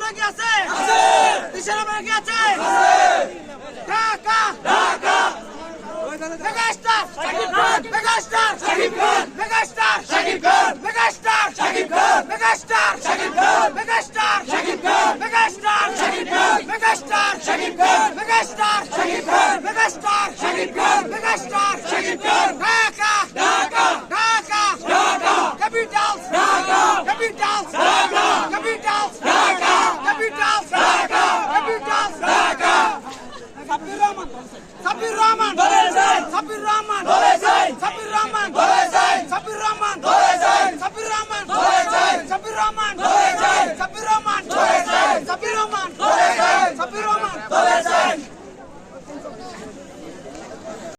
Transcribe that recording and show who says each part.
Speaker 1: আমরা কি আছে দেশের আমরা কি আছে Dhaka megastar Shakib Khan megastar Shakib Khan megastar Shakib Khan megastar Shakib Khan